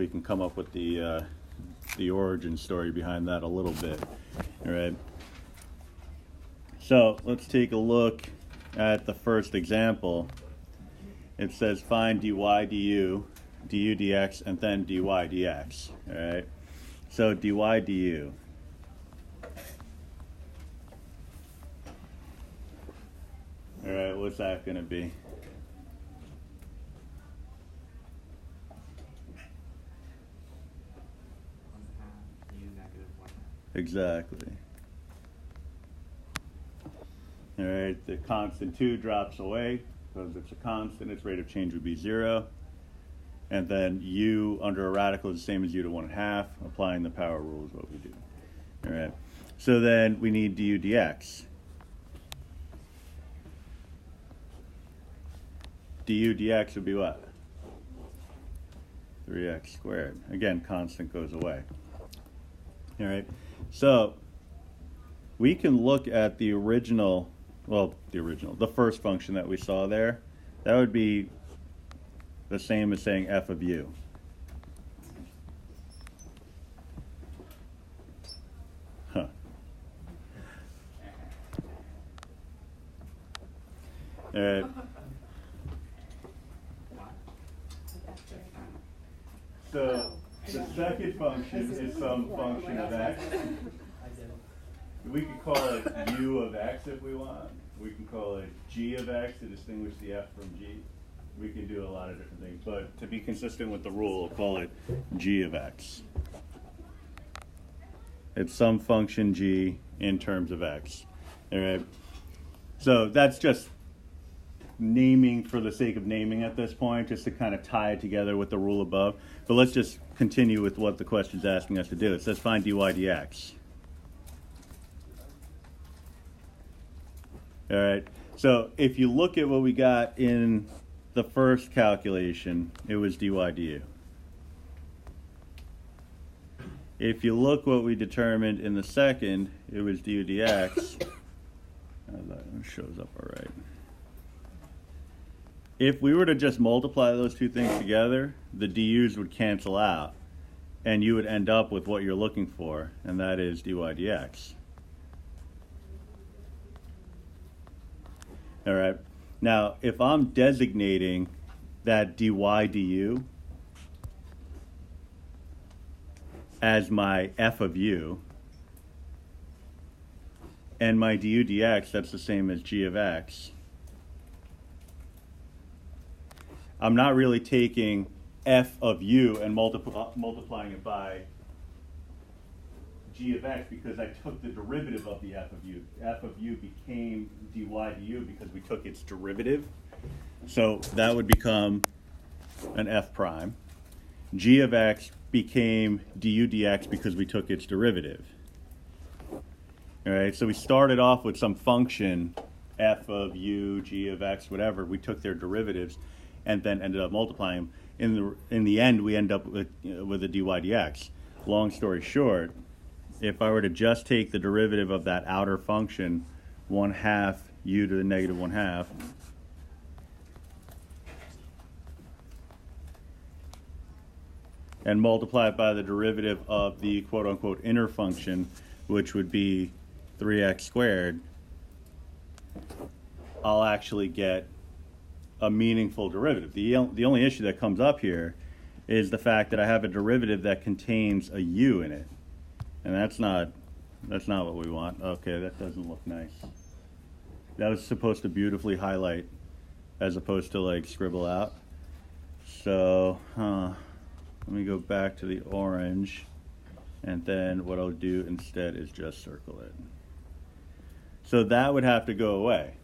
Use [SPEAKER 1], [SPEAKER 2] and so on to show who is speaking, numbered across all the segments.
[SPEAKER 1] we can come up with the origin story behind that a little bit. All right. So let's take a look at the first example. It says find dy du, du dx, and then dy dx. All right. So dy du. All right, what's that going to be? Exactly. All right, the constant 2 drops away because it's a constant. Its rate of change would be 0. And then u under a radical is the same as u to 1/2. Applying the power rule is what we do. All right. So then we need du dx. Du dx would be what? 3x squared. Again, constant goes away. All right. So we can look at the first function that we saw there. That would be the same as saying f of u. Huh. All right. So the second function is some function of x. We could call it u of x if we want. We can call it g of x to distinguish the f from g. We can do a lot of different things, but to be consistent with the rule, we'll call it g of x. It's some function g in terms of x. All right. So that's just naming for the sake of naming at this point, just to kind of tie it together with the rule above. But let's just continue with what the question's asking us to do. It says find dy dx. All right, so if you look at what we got in the first calculation, it was dy du. If you look what we determined in the second, it was du dx. That shows up all right. If we were to just multiply those two things together, the du's would cancel out, and you would end up with what you're looking for, and that is dy dx. All right. Now, if I'm designating that dy du as my f of u, and my du dx, that's the same as g of x, I'm not really taking f of u and multiplying it by g of x because I took the derivative of the f of u. F of u became dy du because we took its derivative. So that would become an f prime. G of x became du dx because we took its derivative. All right, so we started off with some function, f of u, g of x, whatever. We took their derivatives and then ended up multiplying them. In the end, we end up with a dy dx. Long story short, if I were to just take the derivative of that outer function, 1/2 u to the negative 1/2, and multiply it by the derivative of the quote-unquote inner function, which would be 3x squared, I'll actually get a meaningful derivative. The only issue that comes up here is the fact that I have a derivative that contains a u in it. And that's not what we want. Okay, that doesn't look nice. That was supposed to beautifully highlight as opposed to like scribble out. So, let me go back to the orange, and then what I'll do instead is just circle it. So that would have to go away.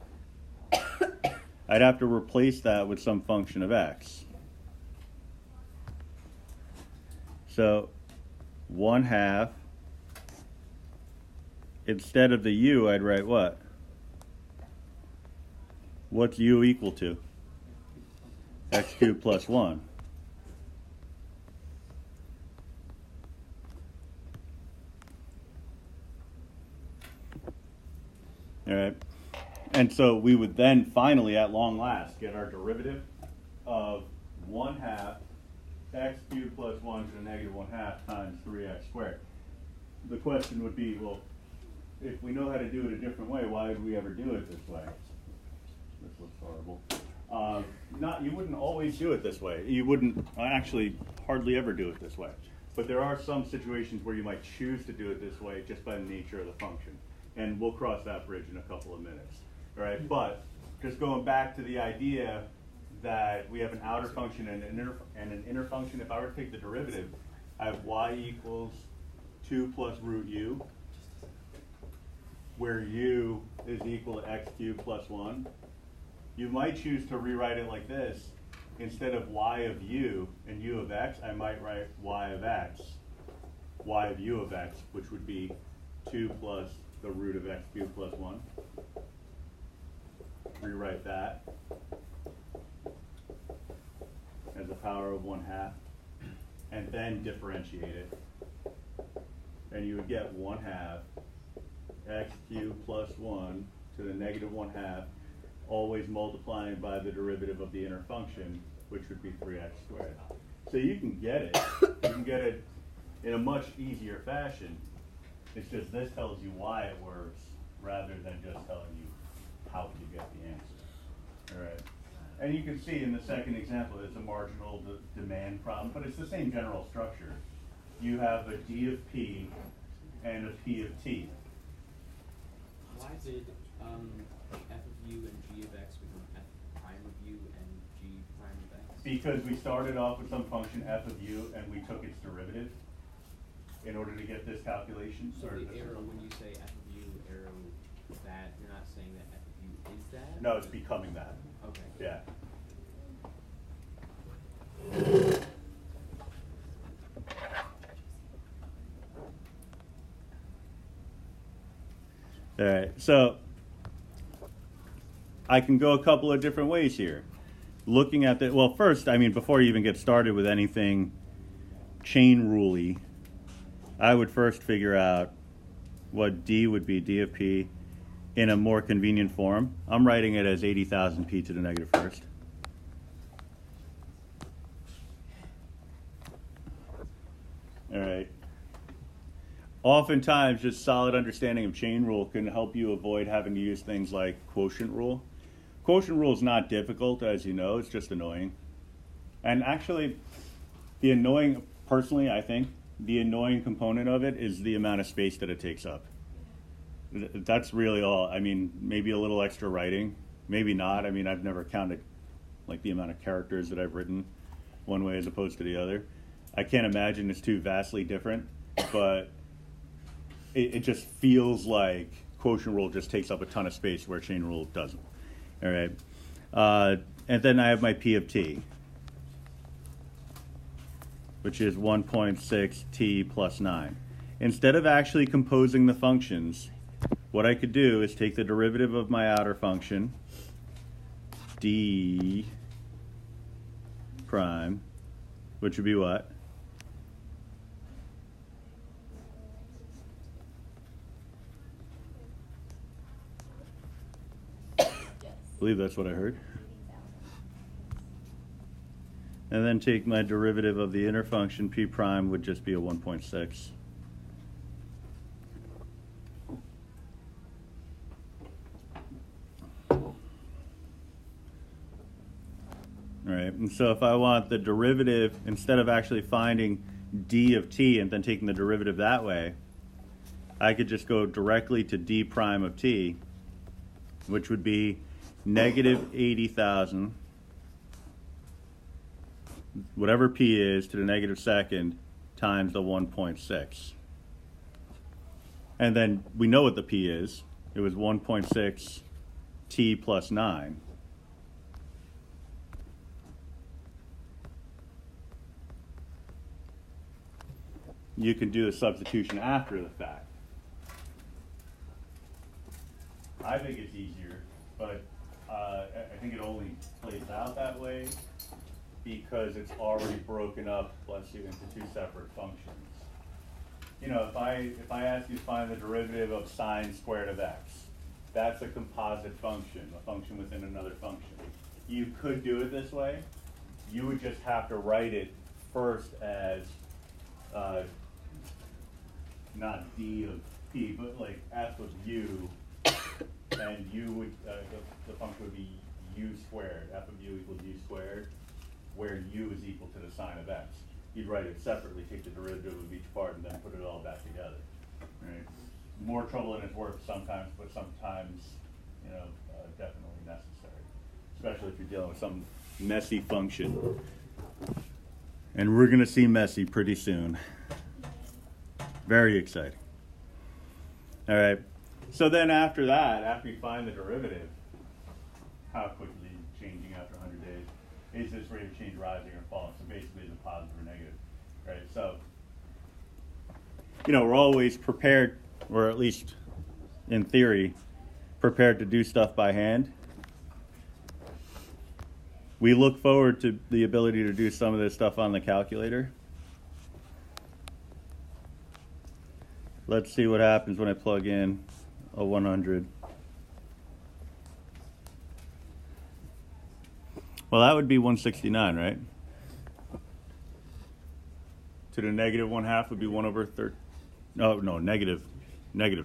[SPEAKER 1] I'd have to replace that with some function of x. So 1/2, instead of the u, I'd write what? What's u equal to? X cubed plus 1. All right. And so we would then finally, at long last, get our derivative of 1/2 x cubed plus 1 to the negative 1/2 times 3x squared. The question would be, well, if we know how to do it a different way, why would we ever do it this way? This looks horrible. You wouldn't always do it this way. You wouldn't actually hardly ever do it this way. But there are some situations where you might choose to do it this way just by the nature of the function. And we'll cross that bridge in a couple of minutes. All right? But just going back to the idea that we have an outer function and an inner function, if I were to take the derivative, I have y equals 2 plus root u, where u is equal to x cubed plus 1. You might choose to rewrite it like this. Instead of y of u and u of x, I might write y of x, y of u of x, which would be 2 plus the root of x cubed plus 1. Rewrite that as a power of 1/2, and then differentiate it. And you would get 1/2 x cubed plus 1 to the negative 1/2, always multiplying by the derivative of the inner function, which would be 3x squared. So you can get it. You can get it in a much easier fashion. It's just this tells you why it works rather than just telling you how to get the answer. All right. And you can see in the second example, it's a marginal demand problem, but it's the same general structure. You have a d of p and a p of t.
[SPEAKER 2] Why did f of u and g of x become f prime of u and g prime of x?
[SPEAKER 1] Because we started off with some function f of u and we took its derivative in order to get this calculation.
[SPEAKER 2] So the arrow, when you say f of u arrow that, you're not saying that f of u is that?
[SPEAKER 1] No, it's becoming that.
[SPEAKER 2] Okay.
[SPEAKER 1] Yeah. All right, so I can go a couple of different ways here. Looking at the, well, first, I mean, before you even get started with anything chain rule-y, I would first figure out what d would be, d of p, in a more convenient form. I'm writing it as 80,000 p to the negative first. All right. Oftentimes, just solid understanding of chain rule can help you avoid having to use things like quotient rule. Quotient rule is not difficult, as you know, it's just annoying. And actually, the annoying, personally, I think, the annoying component of it is the amount of space that it takes up. That's really all. I mean, maybe a little extra writing, maybe not. I mean, I've never counted like the amount of characters that I've written one way as opposed to the other. I can't imagine it's too vastly different, but it just feels like quotient rule just takes up a ton of space where chain rule doesn't. All right. And then I have my P of t, which is 1.6 t plus 9. Instead of actually composing the functions, what I could do is take the derivative of my outer function, d prime, which would be what? I believe that's what I heard. And then take my derivative of the inner function, p prime would just be a 1.6. All right, and so if I want the derivative, instead of actually finding d of t and then taking the derivative that way, I could just go directly to d prime of t, which would be negative 80,000, whatever p is, to the negative second times the 1.6. And then we know what the p is. It was 1.6 t plus 9. You can do a substitution after the fact. I think it's easier, but I think it only plays out that way because it's already broken up, bless you, into two separate functions. You know, if I ask you to find the derivative of sine squared of x, that's a composite function, a function within another function. You could do it this way. You would just have to write it first as not d of p, but like f of u, and u would the function would be u squared. F of u equals u squared, where u is equal to the sine of x. You'd write it separately, take the derivative of each part, and then put it all back together. Right? More trouble than it's worth sometimes, but sometimes, you know, definitely necessary, especially if you're dealing with some messy function. And we're going to see messy pretty soon. Very exciting. All right. So then after that, after you find the derivative, how quickly changing after 100 days? Is this rate of change rising or falling? So basically, is it positive or negative? Right. So, you know, we're always prepared, or at least in theory, prepared to do stuff by hand. We look forward to the ability to do some of this stuff on the calculator. Let's see what happens when I plug in a 100. Well, that would be 169, right? To the negative 1/2 would be 1 over 13. Oh, no, negative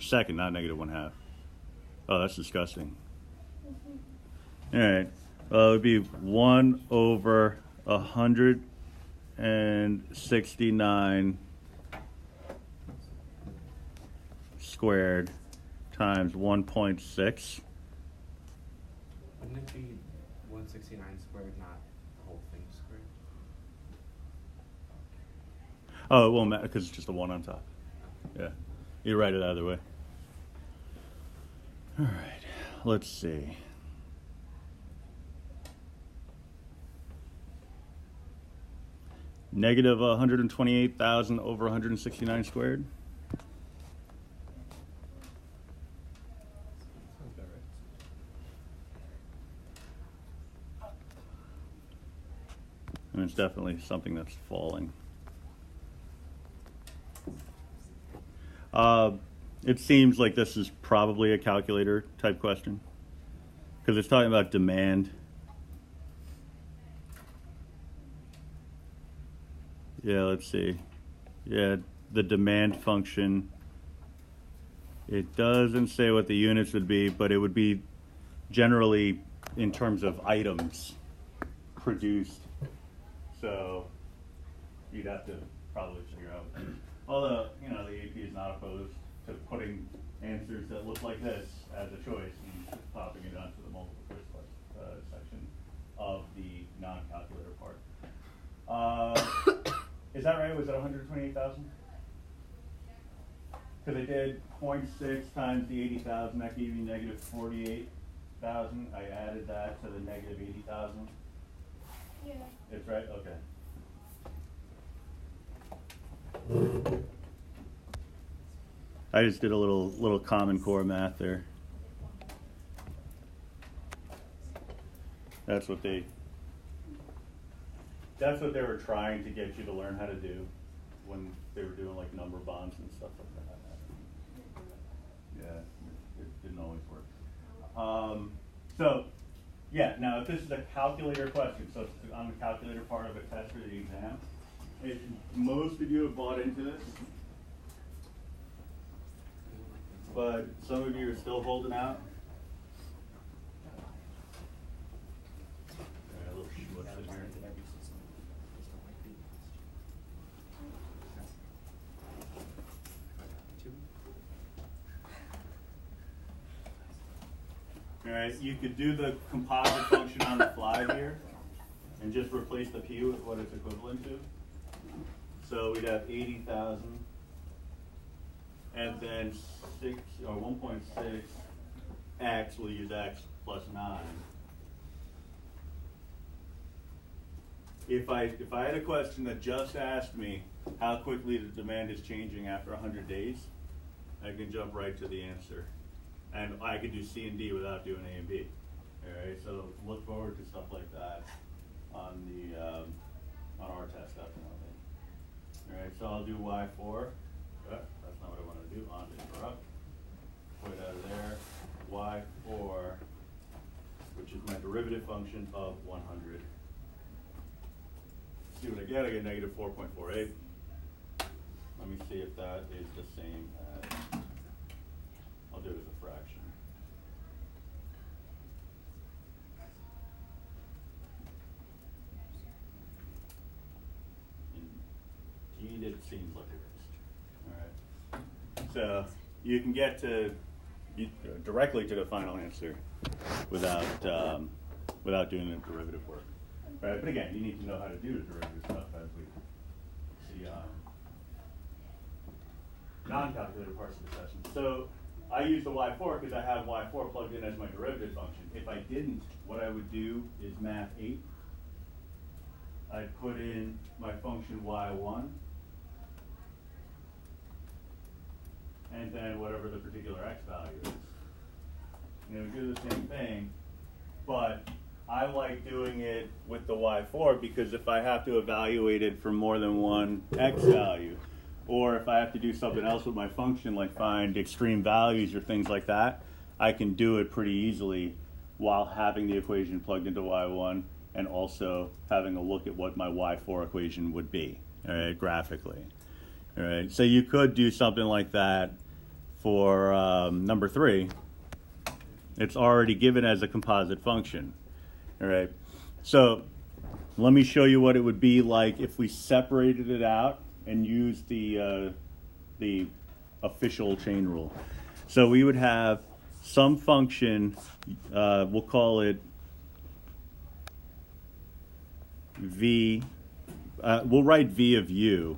[SPEAKER 1] second, not negative 1/2. Oh, that's disgusting. All right. Well, it would be 1 over 169 squared times 1.6.
[SPEAKER 2] Wouldn't it be 169 squared, not the whole thing squared?
[SPEAKER 1] Oh, it won't matter because it's just a 1 on top. Yeah, you write it either way. All right, let's see. Negative 128,000 over 169 squared.
[SPEAKER 2] Sounds about right.
[SPEAKER 1] And it's definitely something that's falling. It seems like this is probably a calculator type question because it's talking about demand. Yeah, let's see. Yeah, the demand function. It doesn't say what the units would be, but it would be generally in terms of items produced. So you'd have to probably figure out. Although, you know, the AP is not opposed to putting answers that look like this as a choice and popping it onto the multiple choice section of the non-calculator part. Is that right? Was it 128,000? Because I did 0.6 times the 80,000, that gave me negative 48,000. I added that to the negative 80,000.
[SPEAKER 3] Yeah.
[SPEAKER 1] It's right? Okay. I just did a little Common Core math there. That's what they were trying to get you to learn how to do when they were doing like number bonds and stuff like that. Yeah, it didn't always work. So, yeah, now if this is a calculator question, so it's on the calculator part of a test for the exam, most of you have bought into this, but some of you are still holding out. A little schmutz in here. All right, you could do the composite function on the fly here and just replace the p with what it's equivalent to. So we'd have 80,000 and then 1.6 x, we'll use x plus 9. If I had a question that just asked me how quickly the demand is changing after 100 days, I can jump right to the answer. And I could do C and D without doing A and B. All right, so look forward to stuff like that on the on our test definitely. All right, so I'll do Y4. That's not what I want to do. On to interrupt. Put it out of there. Y4, which is my derivative function of 100. see what I get. I get negative 4.48. Let me see if that is the same as, I'll do it as a fraction. Indeed, it seems like it is. All right. So you can get to directly to the final answer without without doing the derivative work. Right? But again, you need to know how to do the derivative stuff as we see non-calculated parts of the session. So I use the y4 because I have y4 plugged in as my derivative function. If I didn't, what I would do is math 8. I'd put in my function y1, and then whatever the particular x value is. And it would do the same thing, but I like doing it with the y4 because if I have to evaluate it for more than one x value, or if I have to do something else with my function, like find extreme values or things like that, I can do it pretty easily while having the equation plugged into y1 and also having a look at what my y4 equation would be, all right, graphically. All right, so you could do something like that for number 3. It's already given as a composite function. All right, so let me show you what it would be like if we separated it out and used the official chain rule. So we would have some function, we'll call it v, we'll write v of u,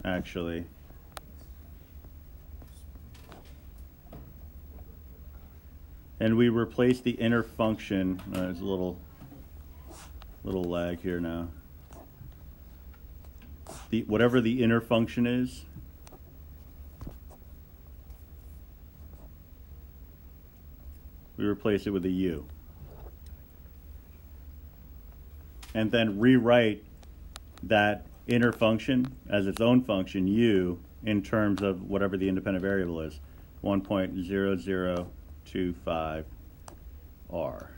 [SPEAKER 1] actually. And we replace the inner function, there's a little lag here now. Whatever the inner function is, we replace it with a u. And then rewrite that inner function as its own function, u, in terms of whatever the independent variable is, 1.0025 r.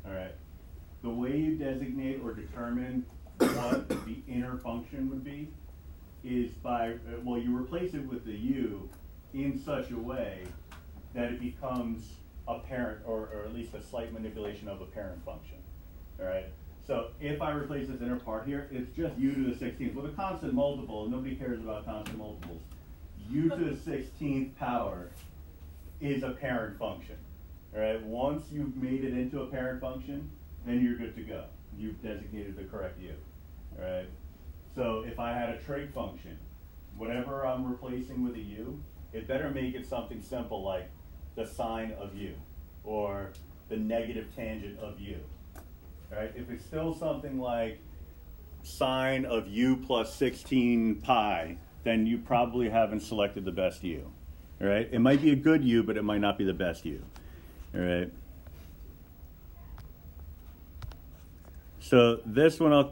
[SPEAKER 1] All right. The way you designate or determine what the inner function would be is by, well, you replace it with the u in such a way that it becomes a parent, or at least a slight manipulation of a parent function. All right. So if I replace this inner part here, it's just u to the 16th. With a constant multiple, nobody cares about constant multiples. U to the 16th power is a parent function. All right. Once you've made it into a parent function, then you're good to go. You've designated the correct u. All right. So if I had a trig function, whatever I'm replacing with a u, it better make it something simple like the sine of u or the negative tangent of u. All right. If it's still something like sine of u plus 16 pi, then you probably haven't selected the best u. All right. It might be a good u, but it might not be the best u. All right. So this one,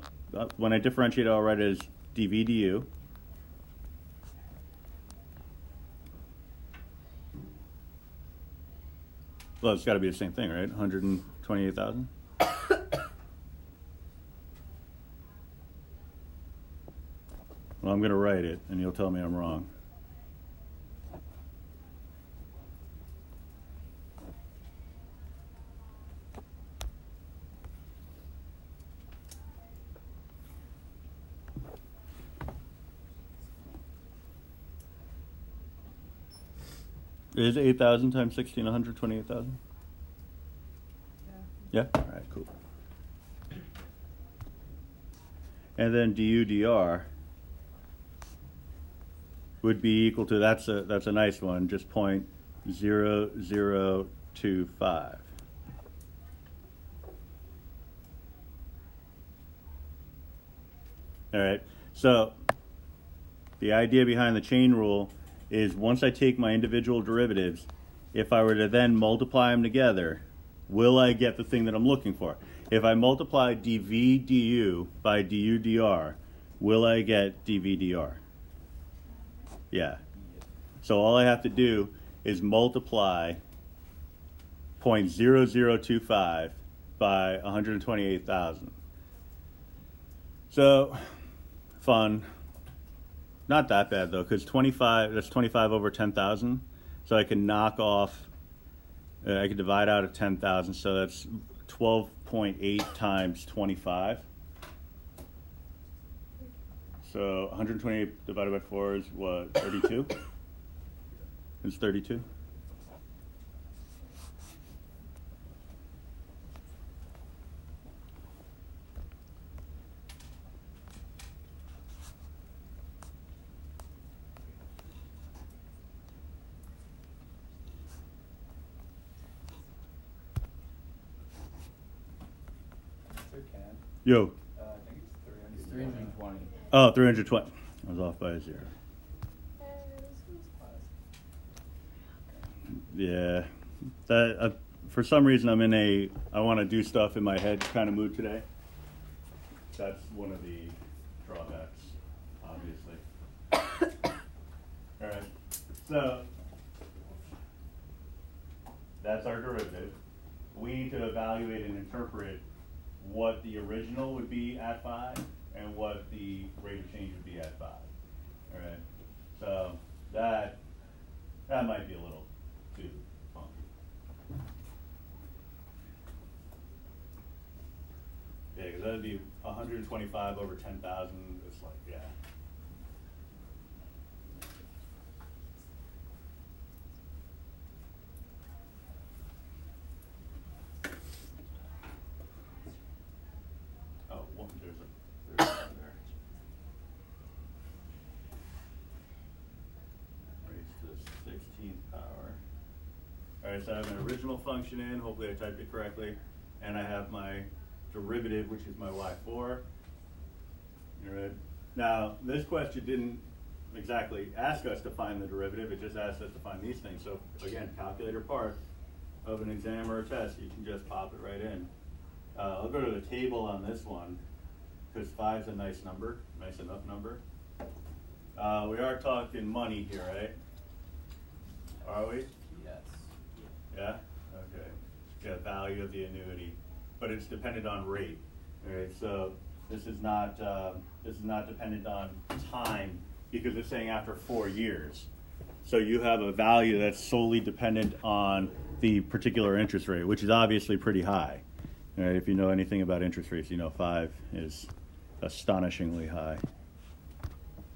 [SPEAKER 1] when I differentiate, I'll write as dv du. Well, it's got to be the same thing, right? 128,000. Well, I'm going to write it, and you'll tell me I'm wrong. Is 8,000 times 16 128,000? Yeah. Yeah? All right, cool. And then du dr would be equal to, that's a nice one, just 0.0025. All right, so the idea behind the chain rule is once I take my individual derivatives, if I were to then multiply them together, will I get the thing that I'm looking for? If I multiply dv du by du dr, will I get dv dr? Yeah. So all I have to do is multiply 0.0025 by 128,000. So, fun. Not that bad though, because 25, that's 25 over 10,000. So I can knock off, I can divide out of 10,000, so that's 12.8 times 25. So 128 divided by 4 is what, 32? It's 32. Yo.
[SPEAKER 3] I think it's 320.
[SPEAKER 1] Oh, 320. I was off by a 0. Yeah. That for some reason I'm in a I want to do stuff in my head kind of mood today. That's one of the drawbacks, obviously. All right. So that's our derivative. We need to evaluate and interpret what the original would be at 5 and what the rate of change would be at 5. All right. So that might be a little too funky. Yeah, because that would be 125 over 10,000. It's like, yeah. Oh, well, there's one there. Raised to the 16th power. All right, so I have an original function in. Hopefully I typed it correctly. And I have my derivative, which is my y4. All right. Now, this question didn't exactly ask us to find the derivative. It just asked us to find these things. So again, calculator part of an exam or a test, you can just pop it right in. I'll go to the table on this one because 5 is a nice number, nice enough number. We are talking money here, right? Are we?
[SPEAKER 2] Yes.
[SPEAKER 1] Yeah? Okay. Yeah, value of the annuity. But it's dependent on rate. All right, so this is not dependent on time because it's saying after 4 years. So you have a value that's solely dependent on the particular interest rate, which is obviously pretty high. All right, if you know anything about interest rates, you know 5 is astonishingly high.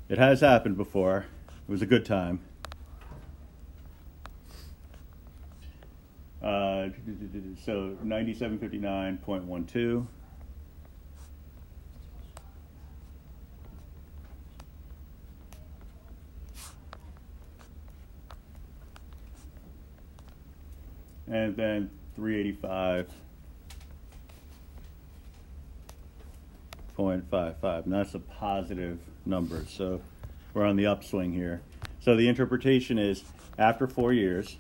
[SPEAKER 1] It has happened before. It was a good time. So 9759.12. And then 385.55. And that's a positive number. So we're on the upswing here. So the interpretation is after 4 years,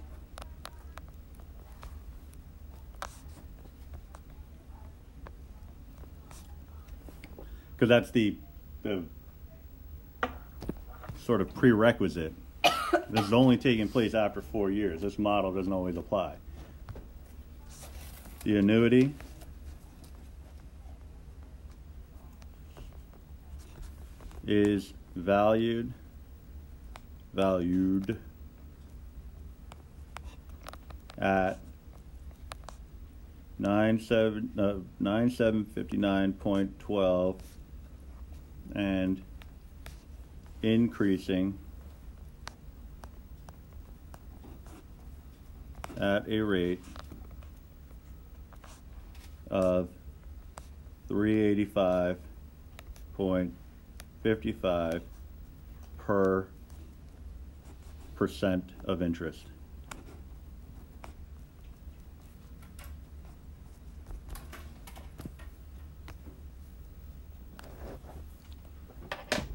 [SPEAKER 1] because that's the sort of prerequisite. This is only taking place after 4 years. This model doesn't always apply. The annuity is valued at 9759.12 and increasing at a rate of 385.55 per % of interest.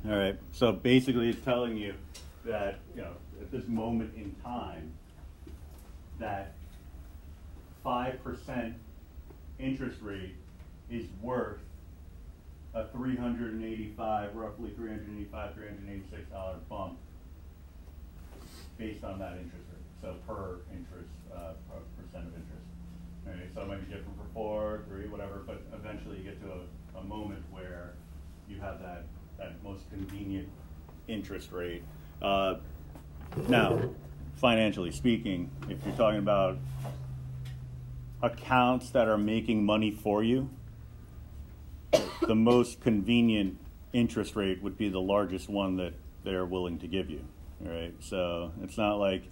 [SPEAKER 1] All right, so basically it's telling you that, at this moment in time, that 5% interest rate is worth a roughly $386 bump based on that interest rate. So per interest, % of interest. Right? So it might be different for 4, 3, whatever, but eventually you get to a moment where you have that most convenient interest rate. Now, financially speaking, if you're talking about accounts that are making money for you, the most convenient interest rate would be the largest one that they're willing to give you, right? So it's not like,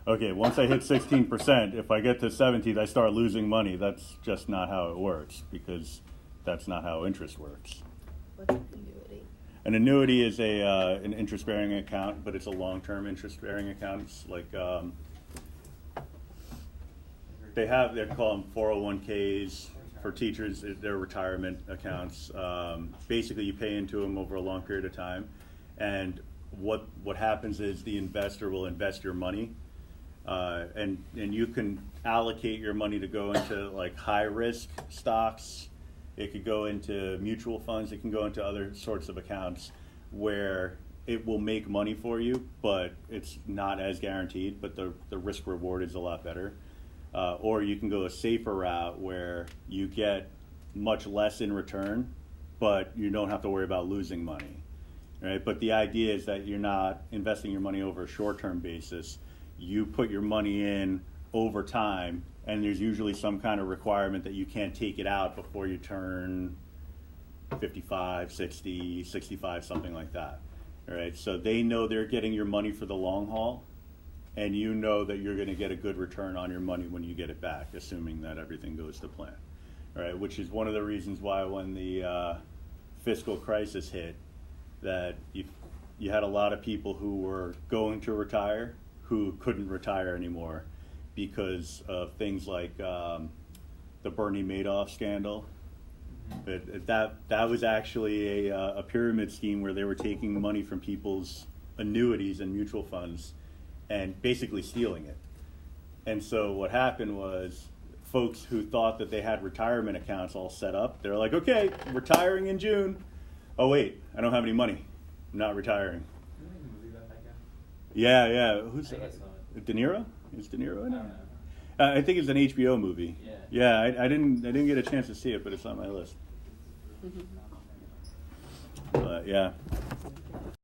[SPEAKER 1] okay, once I hit 16%, if I get to 17th, I start losing money. That's just not how it works, because that's not how interest works.
[SPEAKER 4] What's an annuity?
[SPEAKER 1] An annuity is an interest-bearing account, but it's a long-term interest-bearing account. It's like they call them 401ks for teachers. They're retirement accounts. Basically, you pay into them over a long period of time, and what happens is the investor will invest your money, and you can allocate your money to go into like high-risk stocks. It could go into mutual funds. It can go into other sorts of accounts where it will make money for you, but it's not as guaranteed, but the risk reward is a lot better. Or you can go a safer route where you get much less in return, but you don't have to worry about losing money, right? But the idea is that you're not investing your money over a short-term basis. You put your money in over time, and there's usually some kind of requirement that you can't take it out before you turn 55, 60, 65, something like that. All right, so they know they're getting your money for the long haul, and you know that you're going to get a good return on your money when you get it back, assuming that everything goes to plan. All right, which is one of the reasons why when the fiscal crisis hit, that you had a lot of people who were going to retire who couldn't retire anymore because of things like the Bernie Madoff scandal. That was actually a pyramid scheme where they were taking money from people's annuities and mutual funds and basically stealing it. And so what happened was folks who thought that they had retirement accounts all set up, they're like, okay, retiring in June. Oh wait, I don't have any money. I'm not retiring. Yeah. Who's
[SPEAKER 2] I think I saw it.
[SPEAKER 1] De Niro? Is De Niro in it?
[SPEAKER 2] I don't know.
[SPEAKER 1] I think it's an HBO movie.
[SPEAKER 2] Yeah.
[SPEAKER 1] I didn't get a chance to see it, but it's on my list. But yeah.